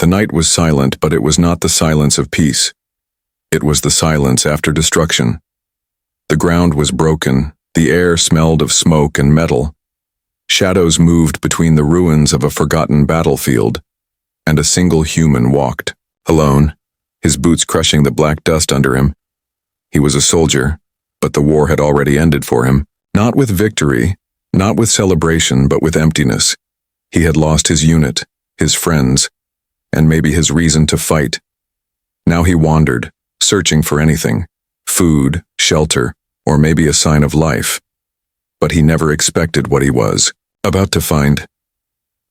night was silent, but it was not the silence of peace. It was the silence after destruction. The ground was broken, the air smelled of smoke and metal. Shadows moved between the ruins of a forgotten battlefield, and a single human walked, alone, his boots crushing the black dust under him. He was a soldier, but the war had already ended for him, not with victory, not with celebration, but with emptiness. He had lost his unit, his friends, and maybe his reason to fight. Now he wandered, searching for anything, food, shelter, or maybe a sign of life. But he never expected what he was about to find.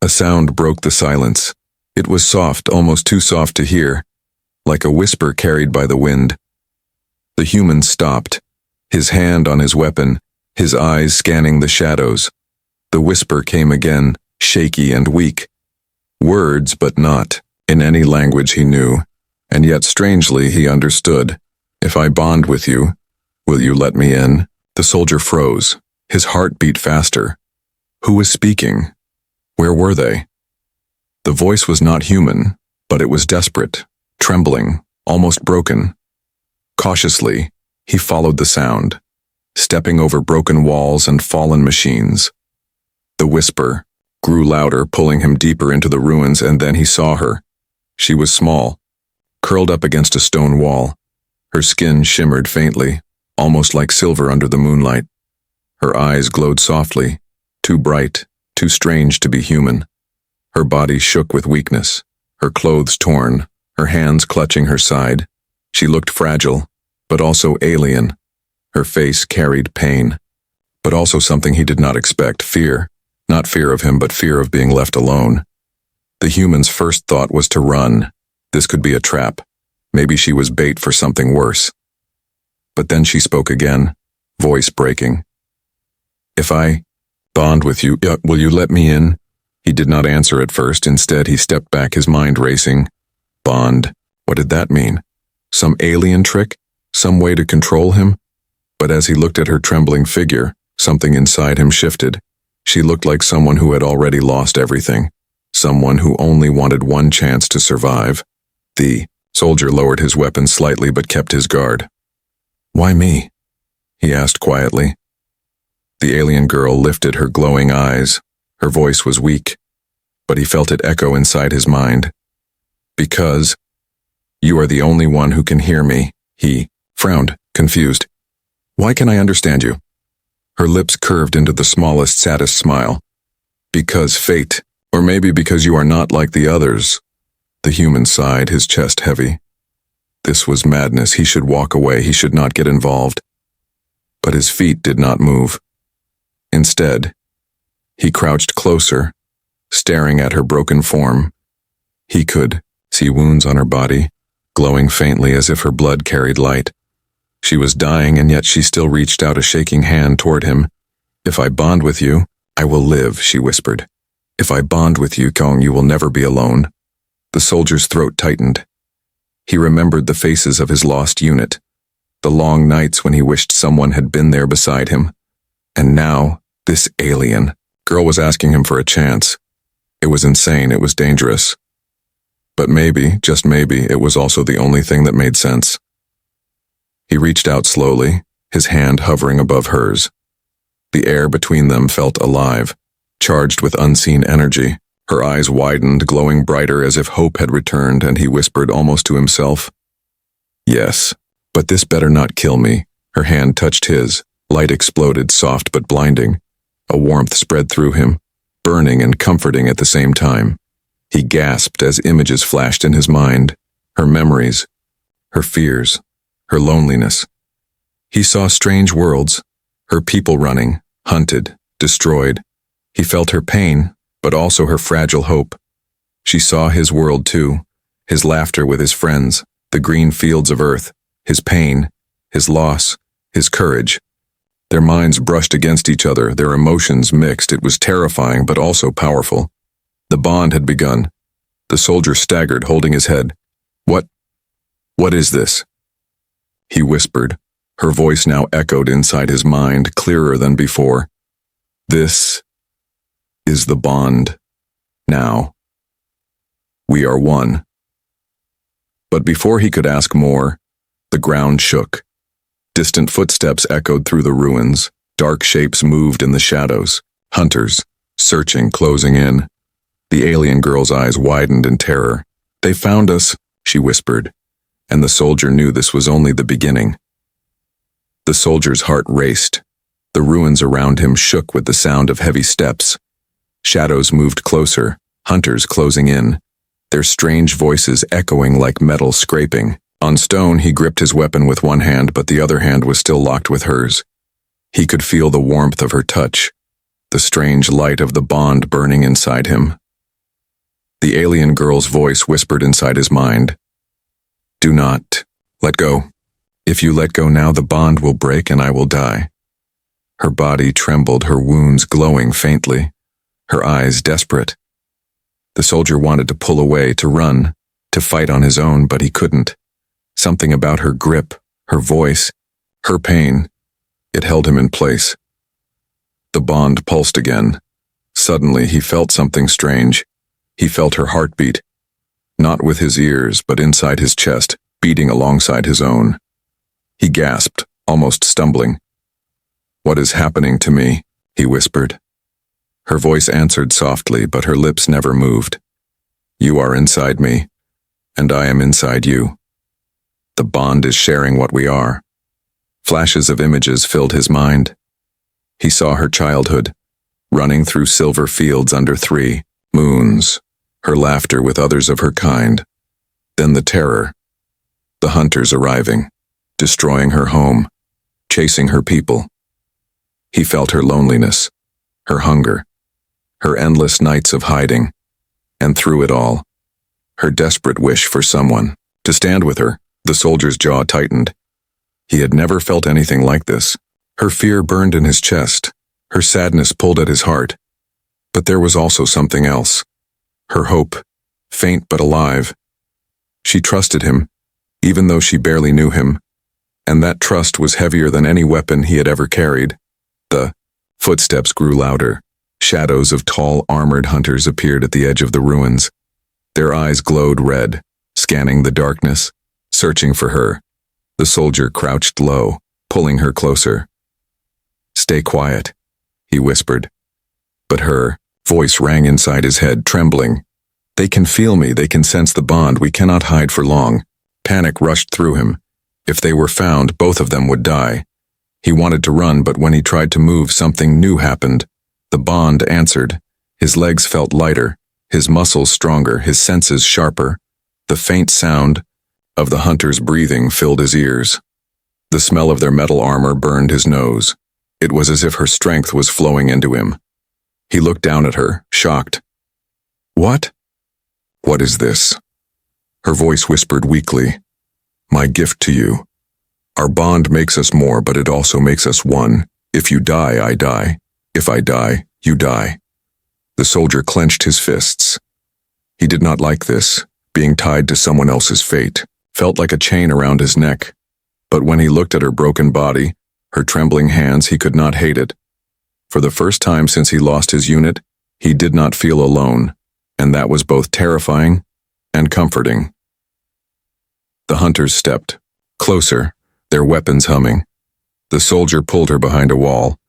A sound broke the silence. It was soft, almost too soft to hear, like a whisper carried by the wind. The human stopped, his hand on his weapon, his eyes scanning the shadows. The whisper came again, shaky and weak. Words, but not in any language he knew, and yet strangely he understood. If I bond with you, will you let me in? The soldier froze, his heart beat faster. Who was speaking? Where were they? The voice was not human, but it was desperate, trembling, almost broken. Cautiously, he followed the sound, stepping over broken walls and fallen machines. The whisper grew louder, pulling him deeper into the ruins, and then he saw her. She was small, curled up against a stone wall. Her skin shimmered faintly, almost like silver under the moonlight. Her eyes glowed softly, too bright, too strange to be human. Her body shook with weakness, her clothes torn, her hands clutching her side. She looked fragile, but also alien. Her face carried pain, but also something he did not expect, fear. Not fear of him, but fear of being left alone. The human's first thought was to run. This could be a trap. Maybe she was bait for something worse. But then she spoke again, voice breaking. If I bond with you, will you let me in? He did not answer at first. Instead, he stepped back, his mind racing. Bond. What did that mean? Some alien trick? Some way to control him? But as he looked at her trembling figure, something inside him shifted. She looked like someone who had already lost everything. Someone who only wanted one chance to survive. The soldier lowered his weapon slightly but kept his guard. Why me? He asked quietly. The alien girl lifted her glowing eyes. Her voice was weak, but he felt it echo inside his mind. Because you are the only one who can hear me. He frowned, confused. Why can I understand you? Her lips curved into the smallest, saddest smile. Because fate, or maybe because you are not like the others. The human sighed, his chest heavy. This was madness. He should walk away. He should not get involved. But his feet did not move. Instead, he crouched closer, staring at her broken form. He could see wounds on her body, glowing faintly as if her blood carried light. She was dying, and yet she still reached out a shaking hand toward him. If I bond with you, I will live, she whispered. If I bond with you, Kong, you will never be alone. The soldier's throat tightened. He remembered the faces of his lost unit, the long nights when he wished someone had been there beside him. And now, this alien girl was asking him for a chance. It was insane, it was dangerous. But maybe, just maybe, it was also the only thing that made sense. He reached out slowly, his hand hovering above hers. The air between them felt alive, charged with unseen energy. Her eyes widened, glowing brighter as if hope had returned, and he whispered almost to himself, Yes, but this better not kill me. Her hand touched his. Light exploded, soft but blinding. A warmth spread through him, burning and comforting at the same time. He gasped as images flashed in his mind, her memories, her fears, her loneliness. He saw strange worlds, her people running, hunted, destroyed. He felt her pain, but also her fragile hope. She saw his world too, his laughter with his friends, the green fields of earth, his pain, his loss, his courage. Their minds brushed against each other, their emotions mixed. It was terrifying, but also powerful. The bond had begun. The soldier staggered, holding his head. What is this? He whispered. Her voice now echoed inside his mind, clearer than before. This is the bond. Now. We are one. But before he could ask more, the ground shook. Distant footsteps echoed through the ruins. Dark shapes moved in the shadows. Hunters, searching, closing in. The alien girl's eyes widened in terror. "They found us," she whispered, and the soldier knew this was only the beginning. The soldier's heart raced. The ruins around him shook with the sound of heavy steps. Shadows moved closer, hunters closing in, their strange voices echoing like metal scraping. On stone, he gripped his weapon with one hand, but the other hand was still locked with hers. He could feel the warmth of her touch, the strange light of the bond burning inside him. The alien girl's voice whispered inside his mind, "Do not let go. If you let go now, the bond will break and I will die." Her body trembled, her wounds glowing faintly, her eyes desperate. The soldier wanted to pull away, to run, to fight on his own, but he couldn't. Something about her grip, her voice, her pain, it held him in place. The bond pulsed again. Suddenly he felt something strange. He felt her heartbeat, not with his ears, but inside his chest, beating alongside his own. He gasped, almost stumbling. "What is happening to me?" he whispered. Her voice answered softly, but her lips never moved. "You are inside me, and I am inside you. The bond is sharing what we are." Flashes of images filled his mind. He saw her childhood, running through silver fields under 3 moons, her laughter with others of her kind. Then the terror, the hunters arriving, destroying her home, chasing her people. He felt her loneliness, her hunger, her endless nights of hiding, and through it all, her desperate wish for someone to stand with her. The soldier's jaw tightened. He had never felt anything like this. Her fear burned in his chest, her sadness pulled at his heart. But there was also something else. Her hope, faint but alive. She trusted him, even though she barely knew him, and that trust was heavier than any weapon he had ever carried. The footsteps grew louder. Shadows of tall, armored hunters appeared at the edge of the ruins. Their eyes glowed red, scanning the darkness, searching for her. The soldier crouched low, pulling her closer. "Stay quiet," he whispered. But her voice rang inside his head, trembling. "They can feel me, they can sense the bond, we cannot hide for long." Panic rushed through him. If they were found, both of them would die. He wanted to run, but when he tried to move, something new happened. The bond answered. His legs felt lighter, his muscles stronger, his senses sharper. The faint sound of the hunter's breathing filled his ears. The smell of their metal armor burned his nose. It was as if her strength was flowing into him. He looked down at her, shocked. "What? What is this?" Her voice whispered weakly. "My gift to you. Our bond makes us more, but it also makes us one. If you die, I die. If I die, you die." The soldier clenched his fists. He did not like this. Being tied to someone else's fate felt like a chain around his neck. But when he looked at her broken body, her trembling hands, he could not hate it. For the first time since he lost his unit, he did not feel alone, and that was both terrifying and comforting. The hunters stepped closer, their weapons humming. The soldier pulled her behind a wall,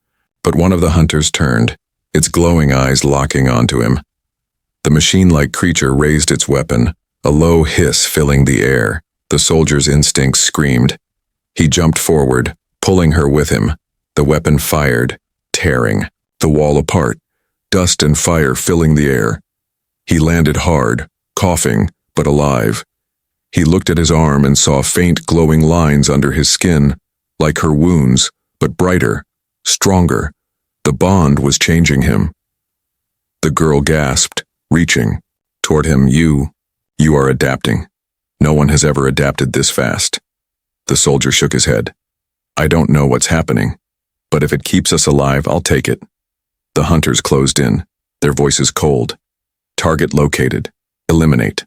but one of the hunters turned, its glowing eyes locking onto him. The machine-like creature raised its weapon, a low hiss filling the air. The soldier's instincts screamed. He jumped forward, pulling her with him. The weapon fired, tearing the wall apart, dust and fire filling the air. He landed hard, coughing, but alive. He looked at his arm and saw faint glowing lines under his skin, like her wounds, but brighter, stronger. The bond was changing him. The girl gasped, reaching toward him. You are adapting. No one has ever adapted this fast." The soldier shook his head. "I don't know what's happening, but if it keeps us alive, I'll take it." The hunters closed in, their voices cold. "Target located. Eliminate."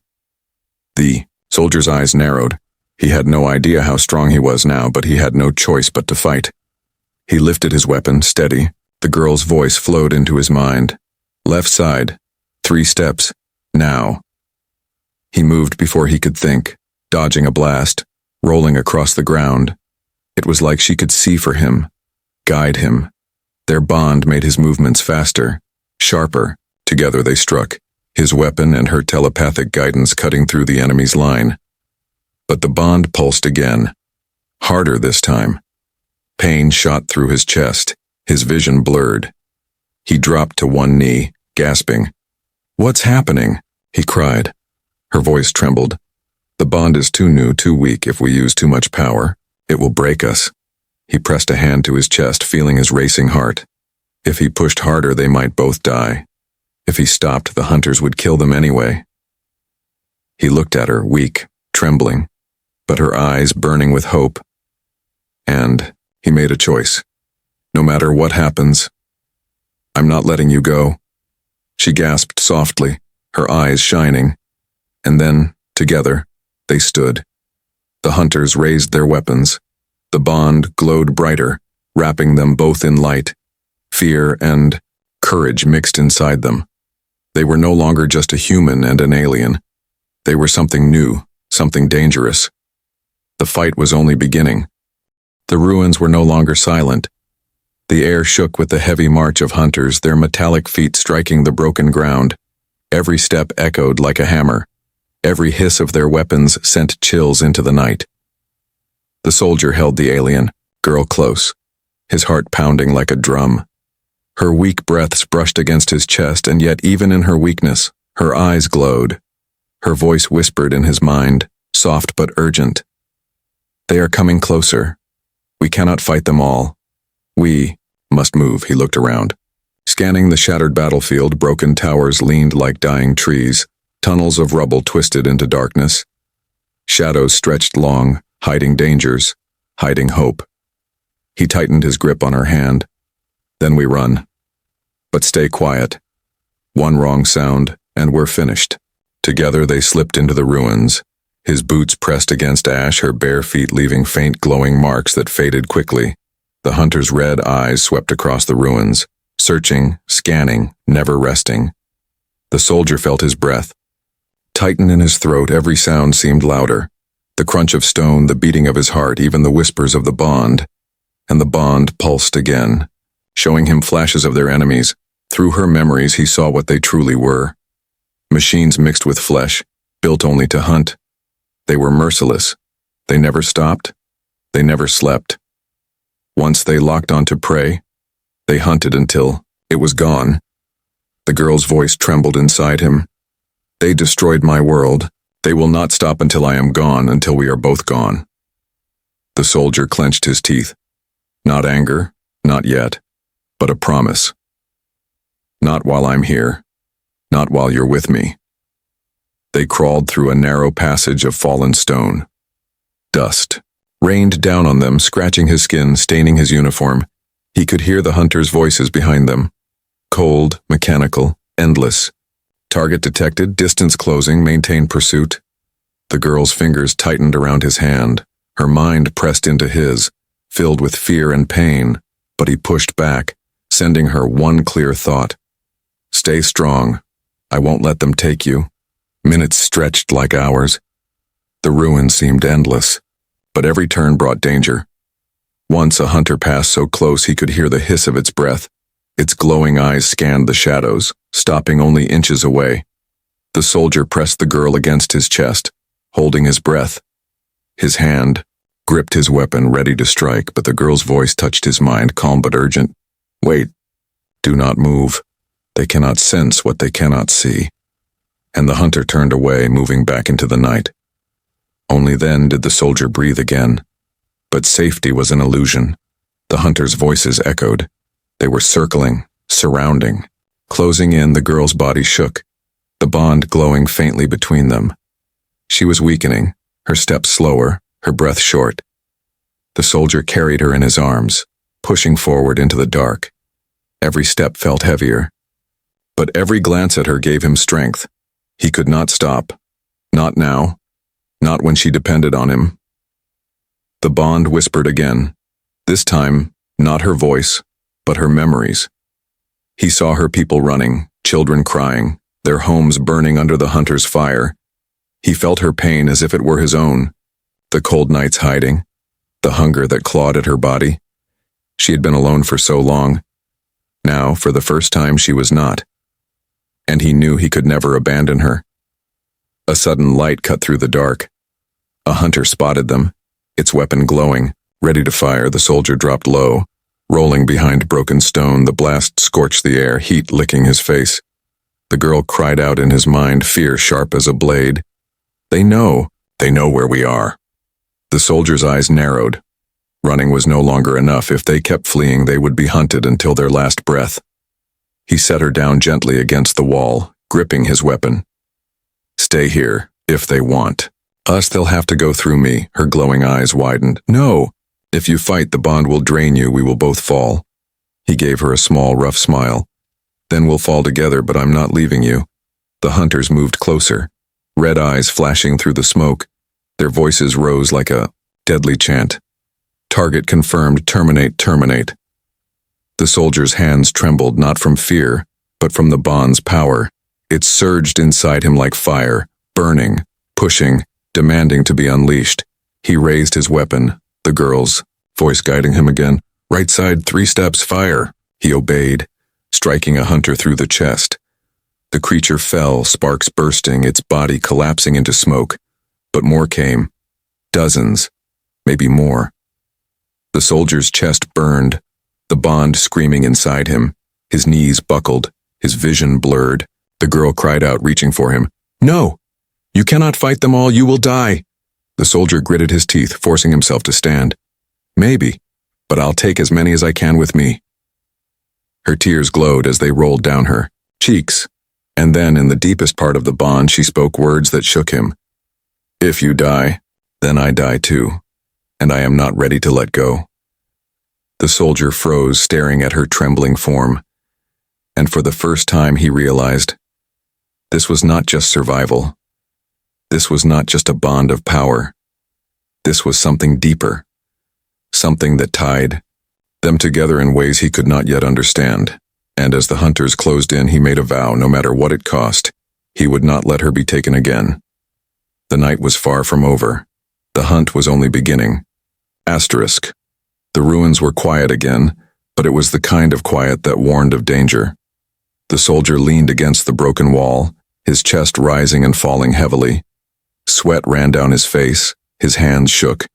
The soldier's eyes narrowed. He had no idea how strong he was now, but he had no choice but to fight. He lifted his weapon, steady. The girl's voice flowed into his mind. "Left side. 3 steps. Now." He moved before he could think. dodging a blast, rolling across the ground. It was like she could see for him, guide him. Their bond made his movements faster, sharper. Together they struck, his weapon and her telepathic guidance cutting through the enemy's line. But the bond pulsed again, harder this time. Pain shot through his chest, his vision blurred. He dropped to one knee, gasping. "What's happening?" he cried. Her voice trembled. "The bond is too new, too weak. If we use too much power, it will break us." He pressed a hand to his chest, feeling his racing heart. If he pushed harder, they might both die. If he stopped, the hunters would kill them anyway. He looked at her, weak, trembling, but her eyes burning with hope. And he made a choice. "No matter what happens, I'm not letting you go." She gasped softly, her eyes shining. And then, together, they stood. The hunters raised their weapons. The bond glowed brighter, wrapping them both in light. Fear and courage mixed inside them. They were no longer just a human and an alien. They were something new, something dangerous. The fight was only beginning. The ruins were no longer silent. The air shook with the heavy march of hunters, their metallic feet striking the broken ground. Every step echoed like a hammer. Every hiss of their weapons sent chills into the night. The soldier held the alien, girl close, his heart pounding like a drum. Her weak breaths brushed against his chest, and yet even in her weakness, her eyes glowed. Her voice whispered in his mind, soft but urgent. "They are coming closer. We cannot fight them all. We must move." He looked around. Scanning the shattered battlefield, broken towers leaned like dying trees, tunnels of rubble twisted into darkness. Shadows stretched long, hiding dangers, hiding hope. He tightened his grip on her hand. "Then we run. But stay quiet. One wrong sound, and we're finished." Together they slipped into the ruins, his boots pressed against ash, her bare feet leaving faint glowing marks that faded quickly. The hunter's red eyes swept across the ruins, searching, scanning, never resting. The soldier felt his breath tighten in his throat. Every sound seemed louder. The crunch of stone, the beating of his heart, even the whispers of the bond. And the bond pulsed again, showing him flashes of their enemies. Through her memories he saw what they truly were. Machines mixed with flesh, built only to hunt. They were merciless. They never stopped. They never slept. Once they locked onto prey, they hunted until it was gone. The girl's voice trembled inside him. "They destroyed my world. They will not stop until I am gone, until we are both gone." The soldier clenched his teeth. Not anger, not yet, but a promise. "Not while I'm here. Not while you're with me." They crawled through a narrow passage of fallen stone. Dust rained down on them, scratching his skin, staining his uniform. He could hear the hunters' voices behind them. Cold, mechanical, endless. Target detected, distance closing, maintain pursuit. The girl's fingers tightened around his hand. Her mind pressed into his, filled with fear and pain, but he pushed back, sending her one clear thought. "Stay strong. I won't let them take you." Minutes stretched like hours. The ruins seemed endless, but every turn brought danger. Once a hunter passed so close he could hear the hiss of its breath. Its glowing eyes scanned the shadows, stopping only inches away. The soldier pressed the girl against his chest, holding his breath. His hand gripped his weapon, ready to strike, but the girl's voice touched his mind, calm but urgent. "Wait. Do not move. They cannot sense what they cannot see." And the hunter turned away, moving back into the night. Only then did the soldier breathe again. But safety was an illusion. The hunters' voices echoed. They were circling, surrounding, closing in. The girl's body shook, the bond glowing faintly between them. She was weakening, her steps slower, her breath short. The soldier carried her in his arms, pushing forward into the dark. Every step felt heavier, but every glance at her gave him strength. He could not stop. Not now. Not when she depended on him. The bond whispered again. This time, not her voice, but her memories. He saw her people running, children crying, their homes burning under the hunter's fire. He felt her pain as if it were his own. The cold nights hiding, the hunger that clawed at her body. She had been alone for so long. Now, for the first time, she was not. And he knew he could never abandon her. A sudden light cut through the dark. A hunter spotted them, its weapon glowing, ready to fire. The soldier dropped low, rolling behind broken stone. The blast scorched the air, heat licking his face. The girl cried out in his mind, fear sharp as a blade. They know where we are. The soldier's eyes narrowed. Running was no longer enough. If they kept fleeing, they would be hunted until their last breath. He set her down gently against the wall, gripping his weapon. Stay here, if they want. Us, they'll have to go through me. Her glowing eyes widened. No! If you fight, the bond will drain you. We will both fall. He gave her a small, rough smile. Then we'll fall together, but I'm not leaving you. The hunters moved closer, red eyes flashing through the smoke. Their voices rose like a deadly chant. Target confirmed, terminate, terminate. The soldier's hands trembled, not from fear, but from the bond's power. It surged inside him like fire, burning, pushing, demanding to be unleashed. He raised his weapon, the girl's, voice guiding him again. Right side, 3 steps, fire. He obeyed, striking a hunter through the chest. The creature fell, sparks bursting, its body collapsing into smoke. But more came. Dozens, maybe more. The soldier's chest burned, the bond screaming inside him. His knees buckled, his vision blurred. The girl cried out, reaching for him. No! You cannot fight them all, you will die! The soldier gritted his teeth, forcing himself to stand. Maybe, but I'll take as many as I can with me. Her tears glowed as they rolled down her cheeks, and then in the deepest part of the bond she spoke words that shook him. If you die, then I die too, and I am not ready to let go. The soldier froze, staring at her trembling form, and for the first time he realized this was not just survival. This was not just a bond of power. This was something deeper, something that tied them together in ways he could not yet understand. And as the hunters closed in, he made a vow, no matter what it cost, he would not let her be taken again. The night was far from over. The hunt was only beginning. Asterisk. The ruins were quiet again, but it was the kind of quiet that warned of danger. The soldier leaned against the broken wall, his chest rising and falling heavily. Sweat ran down his face, his hands shook,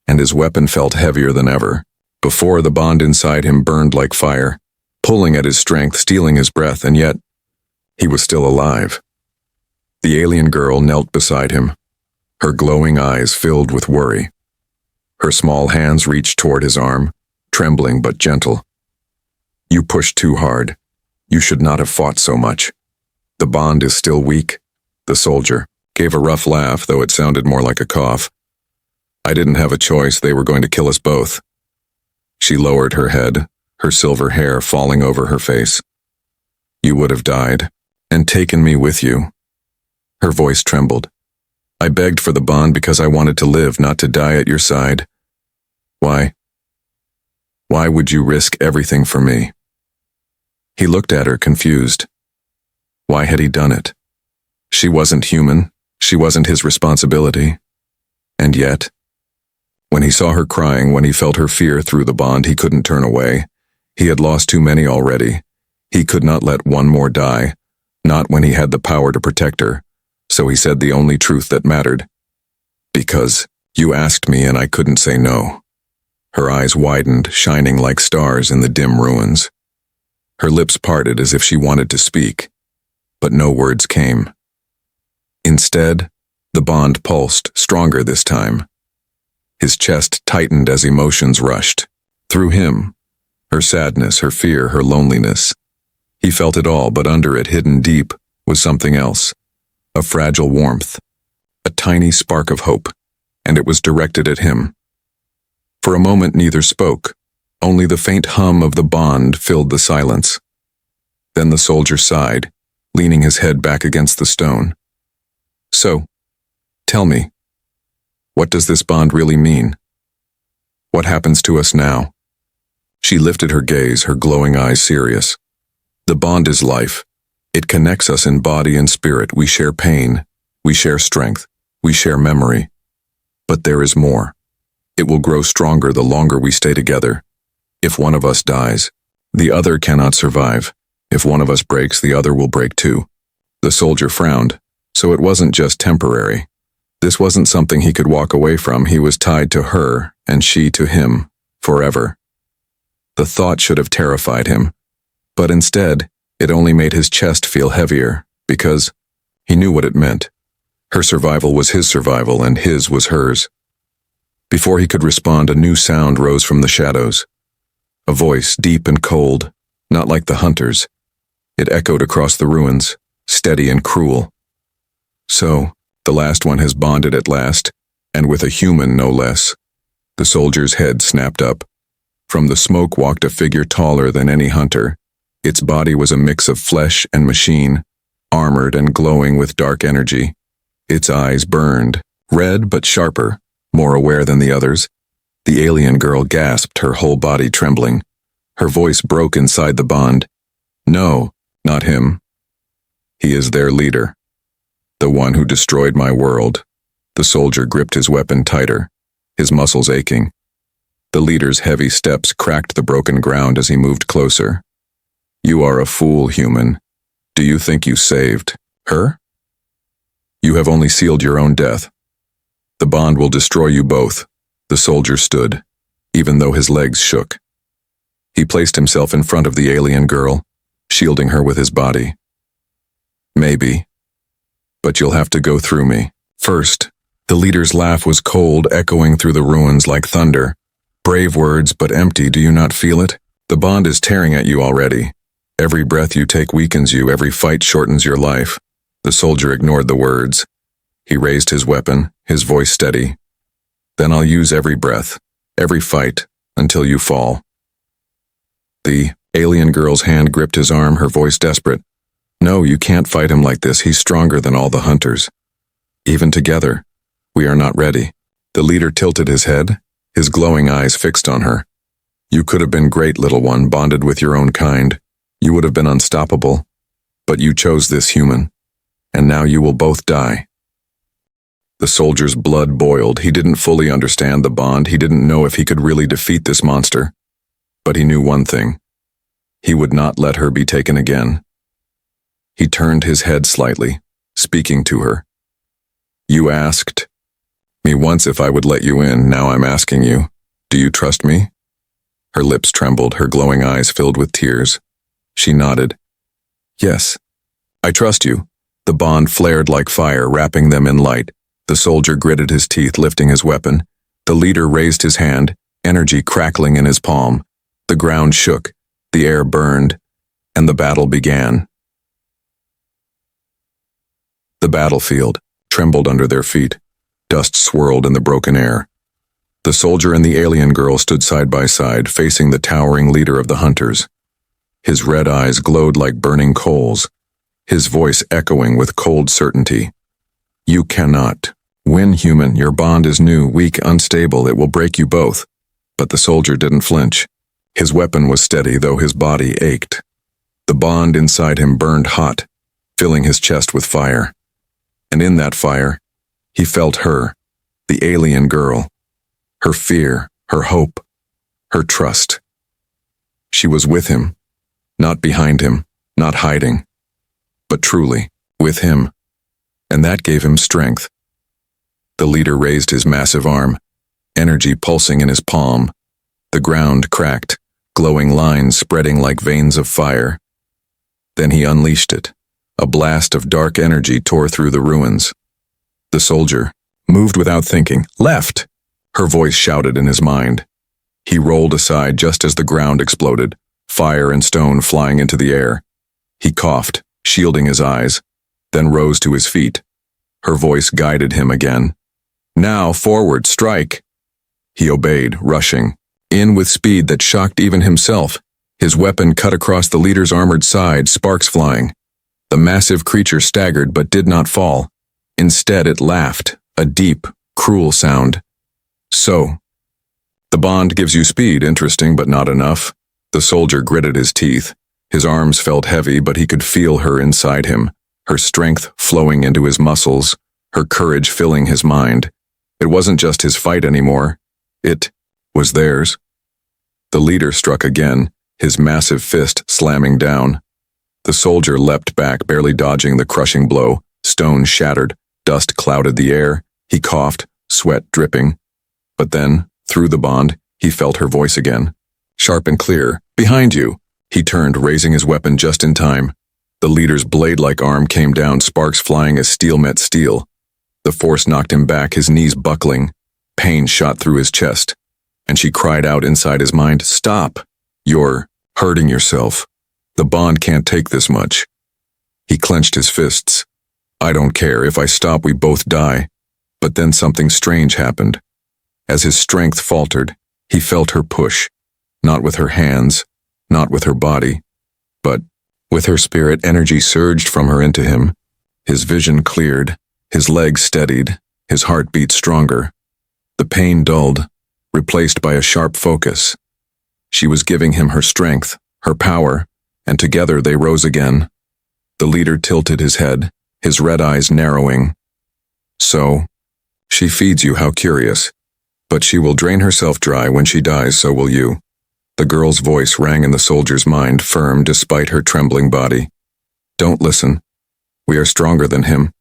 and his weapon felt heavier than ever. Before, the bond inside him burned like fire, pulling at his strength, stealing his breath, and yet he was still alive. The alien girl knelt beside him, her glowing eyes filled with worry. Her small hands reached toward his arm, trembling but gentle. You pushed too hard. You should not have fought so much. The bond is still weak. The soldier gave a rough laugh, though it sounded more like a cough. I didn't have a choice. They were going to kill us both. She lowered her head, her silver hair falling over her face. You would have died, and taken me with you. Her voice trembled. I begged for the bond because I wanted to live, not to die at your side. Why? Why would you risk everything for me? He looked at her, confused. Why had he done it? She wasn't human. She wasn't his responsibility. And yet, when he saw her crying, when he felt her fear through the bond, he couldn't turn away. He had lost too many already. He could not let one more die, not when he had the power to protect her. So he said the only truth that mattered. Because you asked me and I couldn't say no. Her eyes widened, shining like stars in the dim ruins. Her lips parted as if she wanted to speak, but no words came. Instead, the bond pulsed, stronger this time. His chest tightened as emotions rushed. Through him, her sadness, her fear, her loneliness. He felt it all, but under it, hidden deep, was something else. A fragile warmth, a tiny spark of hope, and it was directed at him. For a moment neither spoke, only the faint hum of the bond filled the silence. Then the soldier sighed, leaning his head back against the stone. So, tell me, what does this bond really mean? What happens to us now? She lifted her gaze, her glowing eyes serious. The bond is life. It connects us in body and spirit. We share pain. We share strength. We share memory. But there is more. It will grow stronger the longer we stay together. If one of us dies, the other cannot survive. If one of us breaks, the other will break too. The soldier frowned, so it wasn't just temporary. This wasn't something he could walk away from. He was tied to her, and she to him, forever. The thought should have terrified him, but instead, it only made his chest feel heavier, because he knew what it meant. Her survival was his survival, and his was hers. Before he could respond, a new sound rose from the shadows. A voice, deep and cold, not like the hunters. It echoed across the ruins, steady and cruel. So, the last one has bonded at last, and with a human no less. The soldier's head snapped up. From the smoke walked a figure taller than any hunter. Its body was a mix of flesh and machine, armored and glowing with dark energy. Its eyes burned, red but sharper, more aware than the others. The alien girl gasped, her whole body trembling. Her voice broke inside the bond. No, not him. He is their leader. The one who destroyed my world. The soldier gripped his weapon tighter, his muscles aching. The leader's heavy steps cracked the broken ground as he moved closer. You are a fool, human. Do you think you saved her? You have only sealed your own death. The bond will destroy you both. The soldier stood, even though his legs shook. He placed himself in front of the alien girl, shielding her with his body. Maybe. But you'll have to go through me. First, the leader's laugh was cold, echoing through the ruins like thunder. Brave words, but empty, do you not feel it? The bond is tearing at you already. Every breath you take weakens you, every fight shortens your life. The soldier ignored the words. He raised his weapon, his voice steady. Then I'll use every breath, every fight, until you fall. The alien girl's hand gripped his arm, her voice desperate. No, you can't fight him like this. He's stronger than all the hunters. Even together, we are not ready. The leader tilted his head, his glowing eyes fixed on her. You could have been great, little one, bonded with your own kind. You would have been unstoppable. But you chose this human, and now you will both die. The soldier's blood boiled. He didn't fully understand the bond. He didn't know if he could really defeat this monster. But he knew one thing. He would not let her be taken again. He turned his head slightly, speaking to her. You asked me once if I would let you in. Now I'm asking you, do you trust me? Her lips trembled, her glowing eyes filled with tears. She nodded. Yes, I trust you. The bond flared like fire, wrapping them in light. The soldier gritted his teeth, lifting his weapon. The leader raised his hand, energy crackling in his palm. The ground shook, the air burned, and the battle began. The battlefield trembled under their feet. Dust swirled in the broken air. The soldier and the alien girl stood side by side, facing the towering leader of the hunters. His red eyes glowed like burning coals, his voice echoing with cold certainty. You cannot win, human. Your bond is new, weak, unstable. It will break you both. But the soldier didn't flinch. His weapon was steady, though his body ached. The bond inside him burned hot, filling his chest with fire. And in that fire, he felt her, the alien girl, her fear, her hope, her trust. She was with him, not behind him, not hiding, but truly with him, and that gave him strength. The leader raised his massive arm, energy pulsing in his palm. The ground cracked, glowing lines spreading like veins of fire. Then he unleashed it. A blast of dark energy tore through the ruins. The soldier moved without thinking. Left! Her voice shouted in his mind. He rolled aside just as the ground exploded, fire and stone flying into the air. He coughed, shielding his eyes, then rose to his feet. Her voice guided him again. Now, forward, strike! He obeyed, rushing, in with speed that shocked even himself. His weapon cut across the leader's armored side, sparks flying. The massive creature staggered but did not fall. Instead, it laughed, a deep, cruel sound. So, the bond gives you speed, interesting but not enough. The soldier gritted his teeth. His arms felt heavy, but he could feel her inside him, her strength flowing into his muscles, her courage filling his mind. It wasn't just his fight anymore. It was theirs. The leader struck again, his massive fist slamming down. The soldier leapt back, barely dodging the crushing blow. Stone shattered, dust clouded the air. He coughed, sweat dripping. But then, through the bond, he felt her voice again. Sharp and clear. "Behind you!" He turned, raising his weapon just in time. The leader's blade-like arm came down, sparks flying as steel met steel. The force knocked him back, his knees buckling. Pain shot through his chest. And she cried out inside his mind, "Stop! You're hurting yourself. The bond can't take this much." He clenched his fists. "I don't care. If I stop, we both die." But then something strange happened. As his strength faltered, he felt her push. Not with her hands, not with her body, but with her spirit. Energy surged from her into him. His vision cleared, his legs steadied, his heart beat stronger. The pain dulled, replaced by a sharp focus. She was giving him her strength, her power, and together they rose again. The leader tilted his head, his red eyes narrowing. "So, she feeds you, how curious. But she will drain herself dry when she dies, so will you." The girl's voice rang in the soldier's mind, firm despite her trembling body. "Don't listen. We are stronger than him.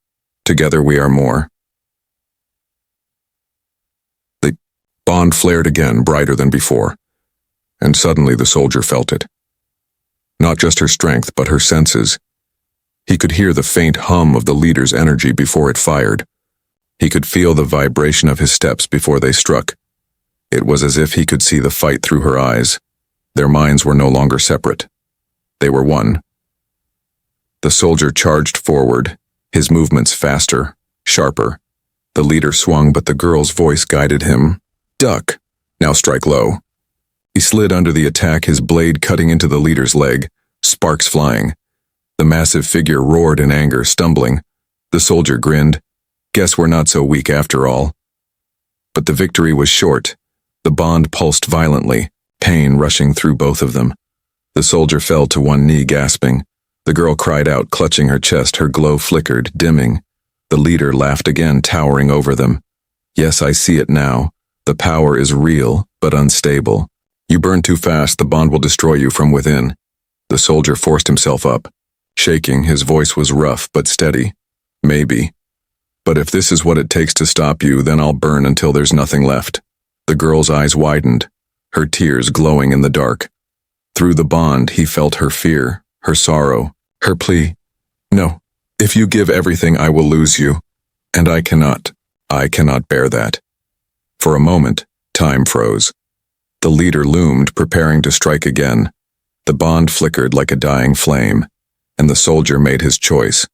Together we are more." The bond flared again, brighter than before. And suddenly the soldier felt it. Not just her strength, but her senses. He could hear the faint hum of the leader's energy before it fired. He could feel the vibration of his steps before they struck. It was as if he could see the fight through her eyes. Their minds were no longer separate. They were one. The soldier charged forward, his movements faster, sharper. The leader swung, but the girl's voice guided him. "Duck. Now strike low." He slid under the attack, his blade cutting into the leader's leg, sparks flying. The massive figure roared in anger, stumbling. The soldier grinned. "Guess we're not so weak after all." But the victory was short. The bond pulsed violently, pain rushing through both of them. The soldier fell to one knee, gasping. The girl cried out, clutching her chest, her glow flickered, dimming. The leader laughed again, towering over them. "Yes, I see it now. The power is real, but unstable. You burn too fast, the bond will destroy you from within." The soldier forced himself up. Shaking, his voice was rough but steady. "Maybe. But if this is what it takes to stop you, then I'll burn until there's nothing left." The girl's eyes widened, her tears glowing in the dark. Through the bond, he felt her fear, her sorrow, her plea. "No, if you give everything, I will lose you. And I cannot bear that." For a moment, time froze. The leader loomed, preparing to strike again. The bond flickered like a dying flame, and the soldier made his choice.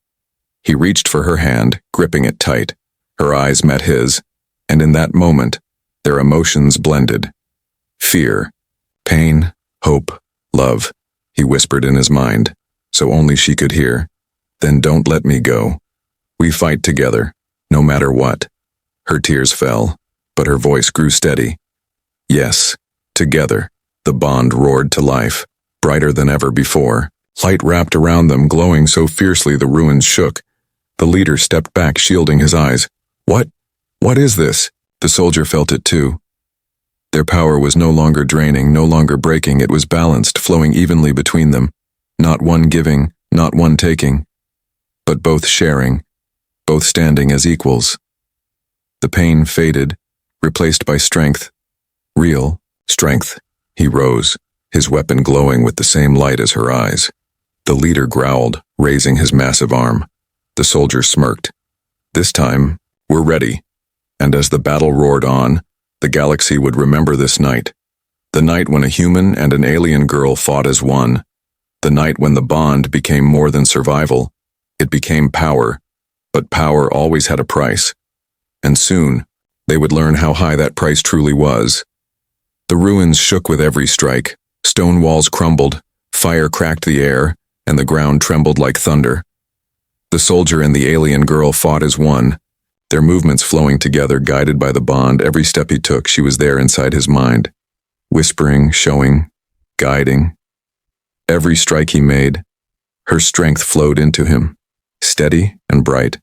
He reached for her hand, gripping it tight. Her eyes met his, and in that moment, their emotions blended. Fear, pain, hope, love, he whispered in his mind, so only she could hear. "Then don't let me go. We fight together, no matter what." Her tears fell, but her voice grew steady. "Yes, together." The bond roared to life, brighter than ever before. Light wrapped around them, glowing so fiercely the ruins shook. The leader stepped back, shielding his eyes. What is this?" The soldier felt it too. Their power was no longer draining, no longer breaking. It was balanced, flowing evenly between them. Not one giving, not one taking, but both sharing, both standing as equals. The pain faded, replaced by strength. Real strength. He rose, his weapon glowing with the same light as her eyes. The leader growled, raising his massive arm. The soldier smirked. "This time, we're ready." And as the battle roared on, the galaxy would remember this night. The night when a human and an alien girl fought as one. The night when the bond became more than survival. It became power. But power always had a price. And soon, they would learn how high that price truly was. The ruins shook with every strike. Stone walls crumbled, fire cracked the air, and the ground trembled like thunder. The soldier and the alien girl fought as one, their movements flowing together, guided by the bond. Every step he took, she was there inside his mind, whispering, showing, guiding. Every strike he made, her strength flowed into him, steady and bright.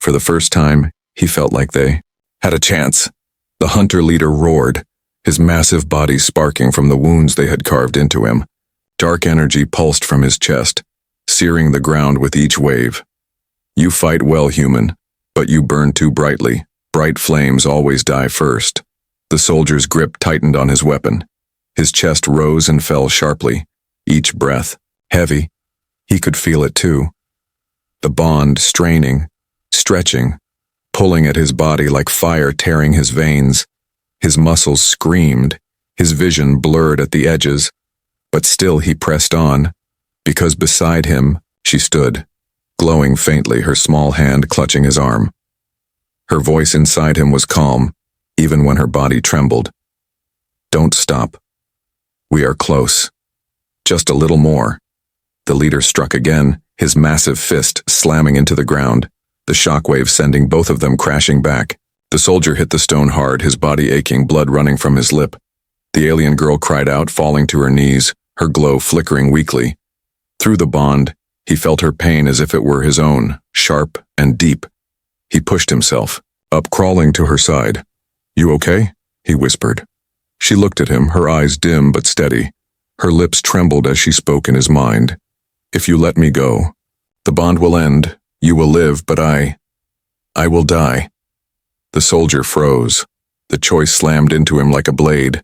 For the first time, he felt like they had a chance. The hunter leader roared, his massive body sparking from the wounds they had carved into him. Dark energy pulsed from his chest, searing the ground with each wave. You fight well, human, but you burn too brightly. Bright flames always die first. The soldier's grip tightened on his weapon. His chest rose and fell sharply, each breath heavy. He could feel it too. The bond straining, stretching, pulling at his body like fire tearing his veins. His muscles screamed, his vision blurred at the edges, but still he pressed on, because beside him she stood, glowing faintly, her small hand clutching his arm. Her voice inside him was calm, even when her body trembled. Don't stop. We are close. Just a little more. The leader struck again, his massive fist slamming into the ground, the shockwave sending both of them crashing back. The soldier hit the stone hard, his body aching, blood running from his lip. The alien girl cried out, falling to her knees, her glow flickering weakly. Through the bond, he felt her pain as if it were his own, sharp and deep. He pushed himself, up crawling to her side. You okay? He whispered. She looked at him, her eyes dim but steady. Her lips trembled as she spoke in his mind. If you let me go, the bond will end. You will live, but I will die. The soldier froze. The choice slammed into him like a blade.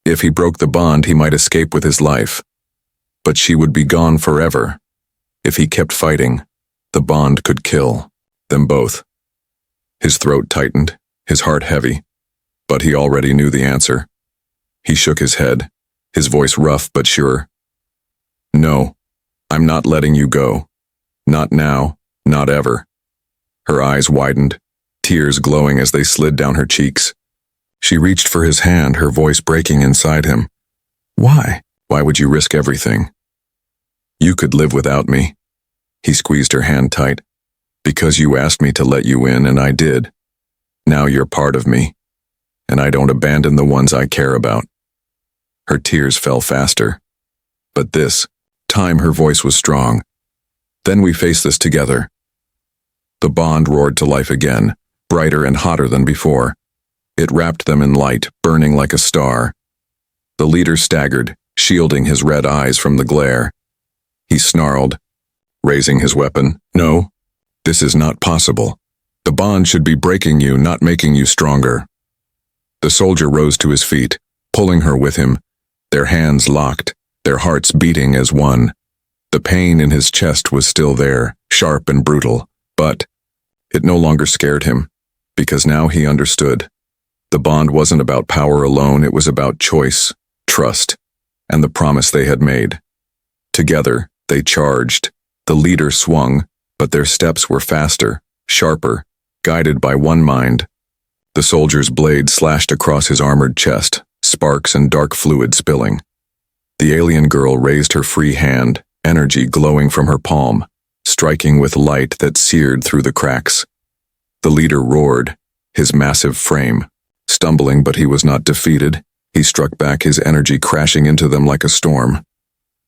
If he broke the bond, he might escape with his life. But she would be gone forever. If he kept fighting, the bond could kill them both. His throat tightened, his heart heavy, but he already knew the answer. He shook his head, his voice rough but sure. No, I'm not letting you go. Not now, not ever. Her eyes widened, tears glowing as they slid down her cheeks. She reached for his hand, her voice breaking inside him. Why? Why would you risk everything? You could live without me. He squeezed her hand tight. Because you asked me to let you in, and I did. Now you're part of me, and I don't abandon the ones I care about. Her tears fell faster. But this time her voice was strong. Then we face this together. The bond roared to life again, brighter and hotter than before. It wrapped them in light, burning like a star. The leader staggered, shielding his red eyes from the glare. He snarled, raising his weapon. No, this is not possible. The bond should be breaking you, not making you stronger. The soldier rose to his feet, pulling her with him, their hands locked, their hearts beating as one. The pain in his chest was still there, sharp and brutal, but it no longer scared him, because now he understood. The bond wasn't about power alone, it was about choice, trust, and the promise they had made. Together, they charged. The leader swung, but their steps were faster, sharper, guided by one mind. The soldier's blade slashed across his armored chest, sparks and dark fluid spilling. The alien girl raised her free hand, energy glowing from her palm, striking with light that seared through the cracks. The leader roared, his massive frame. Stumbling, but he was not defeated. He struck back, his energy crashing into them like a storm.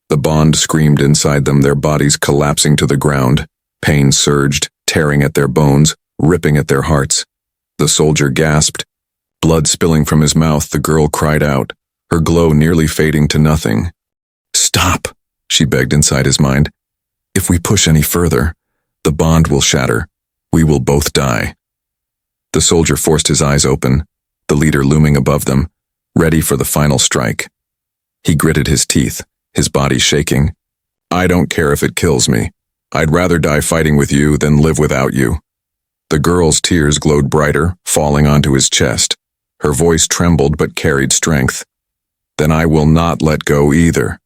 The bond screamed inside them, their bodies collapsing to the ground. Pain surged, tearing at their bones, ripping at their hearts. The soldier gasped. Blood spilling from his mouth, the girl cried out, her glow nearly fading to nothing. Stop, she begged inside his mind. If we push any further, the bond will shatter. We will both die. The soldier forced his eyes open, the leader looming above them, ready for the final strike. He gritted his teeth, his body shaking. I don't care if it kills me. I'd rather die fighting with you than live without you. The girl's tears glowed brighter, falling onto his chest. Her voice trembled but carried strength. Then I will not let go either.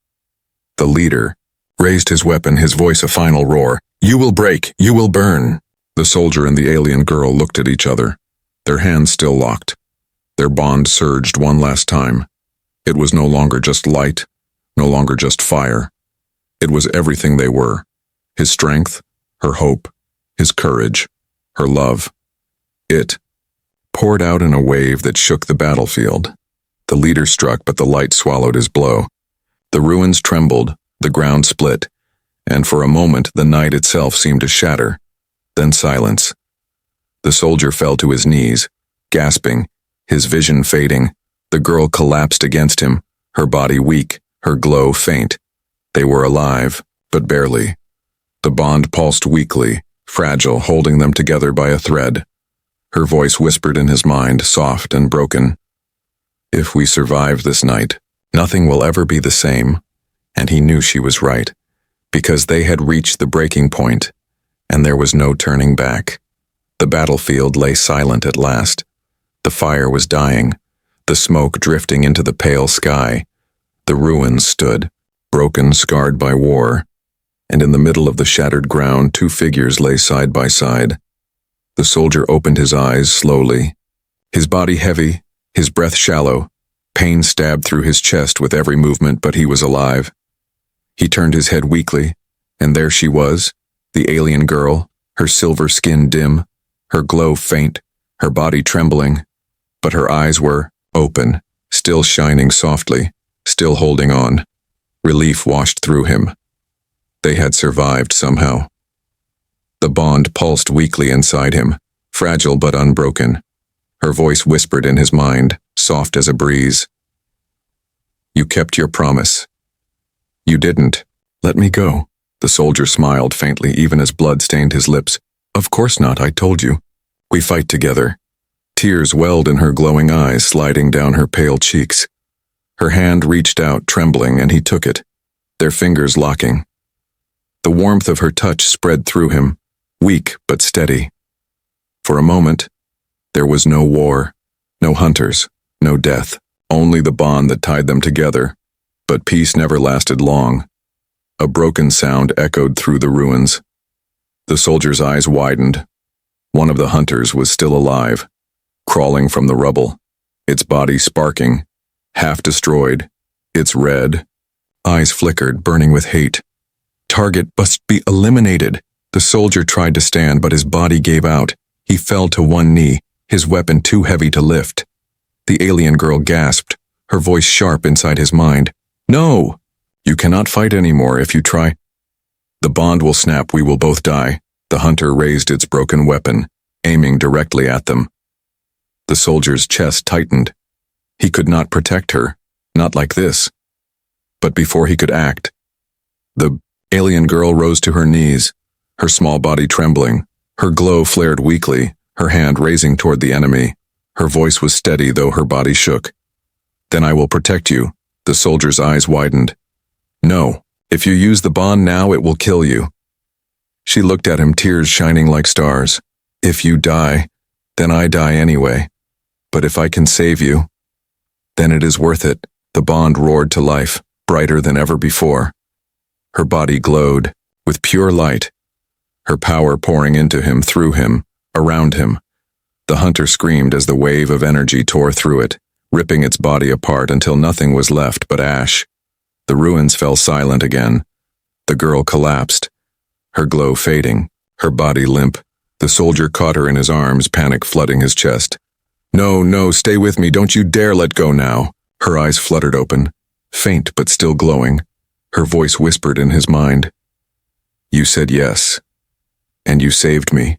The leader raised his weapon, his voice a final roar. You will break, you will burn. The soldier and the alien girl looked at each other, their hands still locked. Their bond surged one last time. It was no longer just light, no longer just fire. It was everything they were. His strength, her hope, his courage, her love. It poured out in a wave that shook the battlefield. The leader struck, but the light swallowed his blow. The ruins trembled, the ground split, and for a moment the night itself seemed to shatter. Then silence, The soldier fell to his knees, gasping, his vision fading. The girl collapsed against him, her body weak, her glow faint. They were alive, but barely. The bond pulsed weakly, fragile, holding them together by a thread. Her voice whispered in his mind, soft and broken. If we survive this night, nothing will ever be the same. And he knew she was right, because they had reached the breaking point, and there was no turning back. The battlefield lay silent at last. The fire was dying, the smoke drifting into the pale sky. The ruins stood, broken, scarred by war, and in the middle of the shattered ground 2 figures lay side by side. The soldier opened his eyes slowly, his body heavy, his breath shallow. Pain stabbed through his chest with every movement, but he was alive. He turned his head weakly, and there she was, the alien girl, her silver skin dim, her glow faint, her body trembling, but her eyes were open, still shining softly, still holding on. Relief washed through him. They had survived somehow. The bond pulsed weakly inside him, fragile but unbroken. Her voice whispered in his mind, soft as a breeze. You kept your promise. You didn't. Let me go. The soldier smiled faintly, even as blood stained his lips. Of course not, I told you. We fight together. Tears welled in her glowing eyes, sliding down her pale cheeks. Her hand reached out, trembling, and he took it, their fingers locking. The warmth of her touch spread through him, weak but steady. For a moment, there was no war, no hunters, no death, only the bond that tied them together. But peace never lasted long. A broken sound echoed through the ruins. The soldier's eyes widened. One of the hunters was still alive, crawling from the rubble, its body sparking, half destroyed, its red eyes flickered, burning with hate. Target must be eliminated. The soldier tried to stand, but his body gave out. He fell to one knee, his weapon too heavy to lift. The alien girl gasped, her voice sharp inside his mind. No! You cannot fight anymore if you try. The bond will snap, we will both die. The hunter raised its broken weapon, aiming directly at them. The soldier's chest tightened. He could not protect her, not like this. But before he could act, the alien girl rose to her knees, her small body trembling. Her glow flared weakly, her hand raising toward the enemy. Her voice was steady, though her body shook. Then I will protect you. The soldier's eyes widened. No, if you use the bond now, it will kill you. She looked at him, tears shining like stars. If you die, then I die anyway. But if I can save you, then it is worth it. The bond roared to life, brighter than ever before. Her body glowed, with pure light, her power pouring into him, through him, around him. The hunter screamed as the wave of energy tore through it, ripping its body apart until nothing was left but ash. The ruins fell silent again. The girl collapsed, her glow fading, her body limp. The soldier caught her in his arms, panic flooding his chest. No, no, stay with me, don't you dare let go now. Her eyes fluttered open, faint but still glowing. Her voice whispered in his mind. You said yes, and you saved me.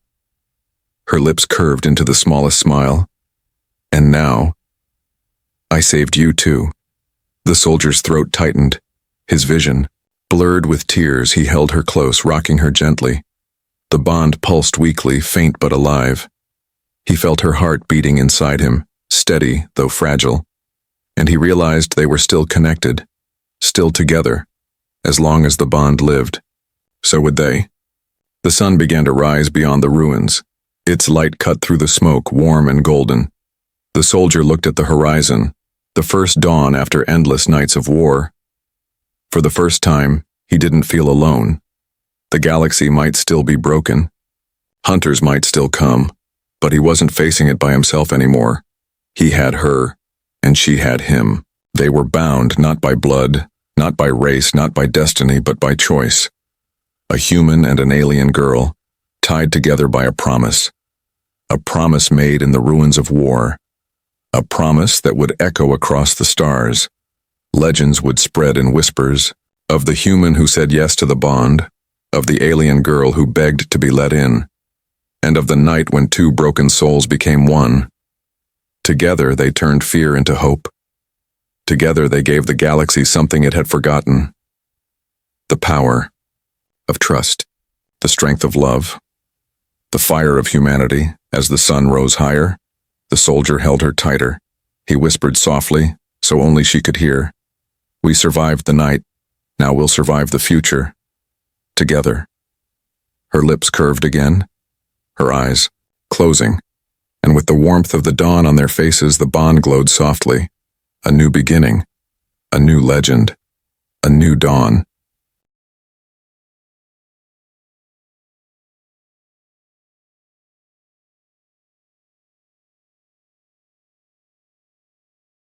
Her lips curved into the smallest smile. And now, I saved you too. The soldier's throat tightened, his vision blurred with tears. He held her close, rocking her gently. The bond pulsed weakly, faint but alive. He felt her heart beating inside him, steady though fragile. And he realized they were still connected, still together. As long as the bond lived, so would they. The sun began to rise beyond the ruins. Its light cut through the smoke, warm and golden. The soldier looked at the horizon, the first dawn after endless nights of war. For the first time, he didn't feel alone. The galaxy might still be broken. Hunters might still come, but he wasn't facing it by himself anymore. He had her, and she had him. They were bound not by blood, not by race, not by destiny, but by choice. A human and an alien girl, tied together by a promise made in the ruins of war, a promise that would echo across the stars. Legends would spread in whispers, of the human who said yes to the bond, of the alien girl who begged to be let in. and of the night when two broken souls became one. Together they turned fear into hope. Together they gave the galaxy something it had forgotten. The power of trust, the strength of love, the fire of humanity. As the sun rose higher, the soldier held her tighter. He whispered softly, so only she could hear, "We survived the night, now we'll survive the future. Together." Her lips curved again, her eyes closing, and with the warmth of the dawn on their faces, the bond glowed softly. A new beginning, a new legend, a new dawn.